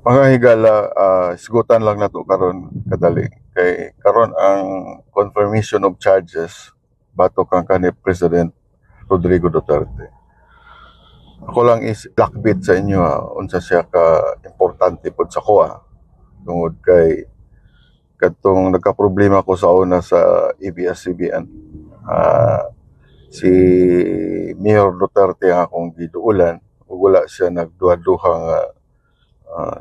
Mga higala, isgutan lang na to karon kadali. Kay karon ang confirmation of charges batok kang kanhi President Rodrigo Duterte. Ako lang is lakbit sa inyo unsa siya ka importante pod sa kuha tungod kay kadtong nagka-problema ko sa una sa ABS-CBN. Ah, si Mayor Duterte ang akong giduulan ug wala siya nagduha-duha nga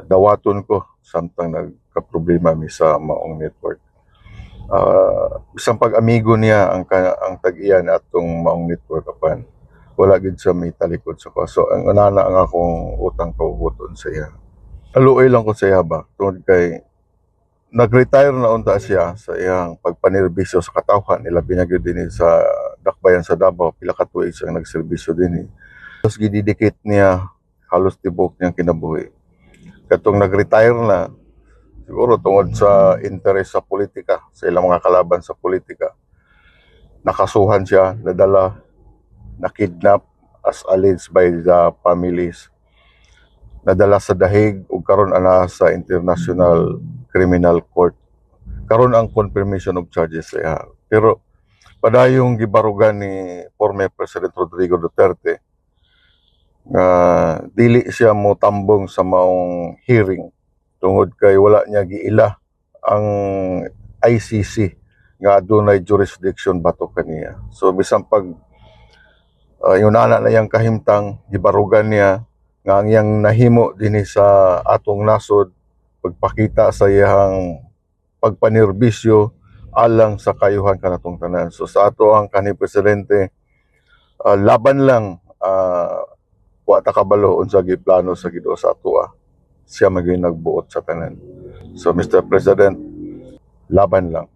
dawaton ko samtang nagka-problema mi sa maong network. Isang pag-amigo niya ang tag-iyan atong maong network apan wala gid siya may talikod sa ko. So ang anana ang akong utang kaubuton sa iya. Aluoy lang ko sa iya ba tungod kay nag-retire na unta siya sa iyang pagpanerbisyo sa katawhan ilabi na gyud dinhi sa dakbayan sa Davao pila ka tuig siyang nagserbisyo dinhi. Tapos gididikit niya halos tibok niyang kinabuhi. Katong nag-retire na siguro tungod sa interes sa politika, sa ilang mga kalaban sa politika, nakasuhan siya, nadala, nakidnap as alleged by the families, nadala sa dahig ug karon ana sa International Criminal Court. Karon ang confirmation of charges siya. Pero padayong gibarugan ni former President Rodrigo Duterte nga dili siya mo tambong sa maong hearing tungod kay wala niya giila ang ICC nga adunay jurisdiction batok kaniya. So bisan pag yung nana na yang kahimtang gibarugan niya nga ang iyang nahimo dinhi sa atong nasod pagpakita sa iyang pagpanerbisyo alang sa kayuhan kanatong tanan. So sa ato ang kanhi presidente, laban lang, wa ta kabalo unsa giplano sa Ginoo sa ato. Siya maging nagbuot sa tanan. So Mr. President, laban lang.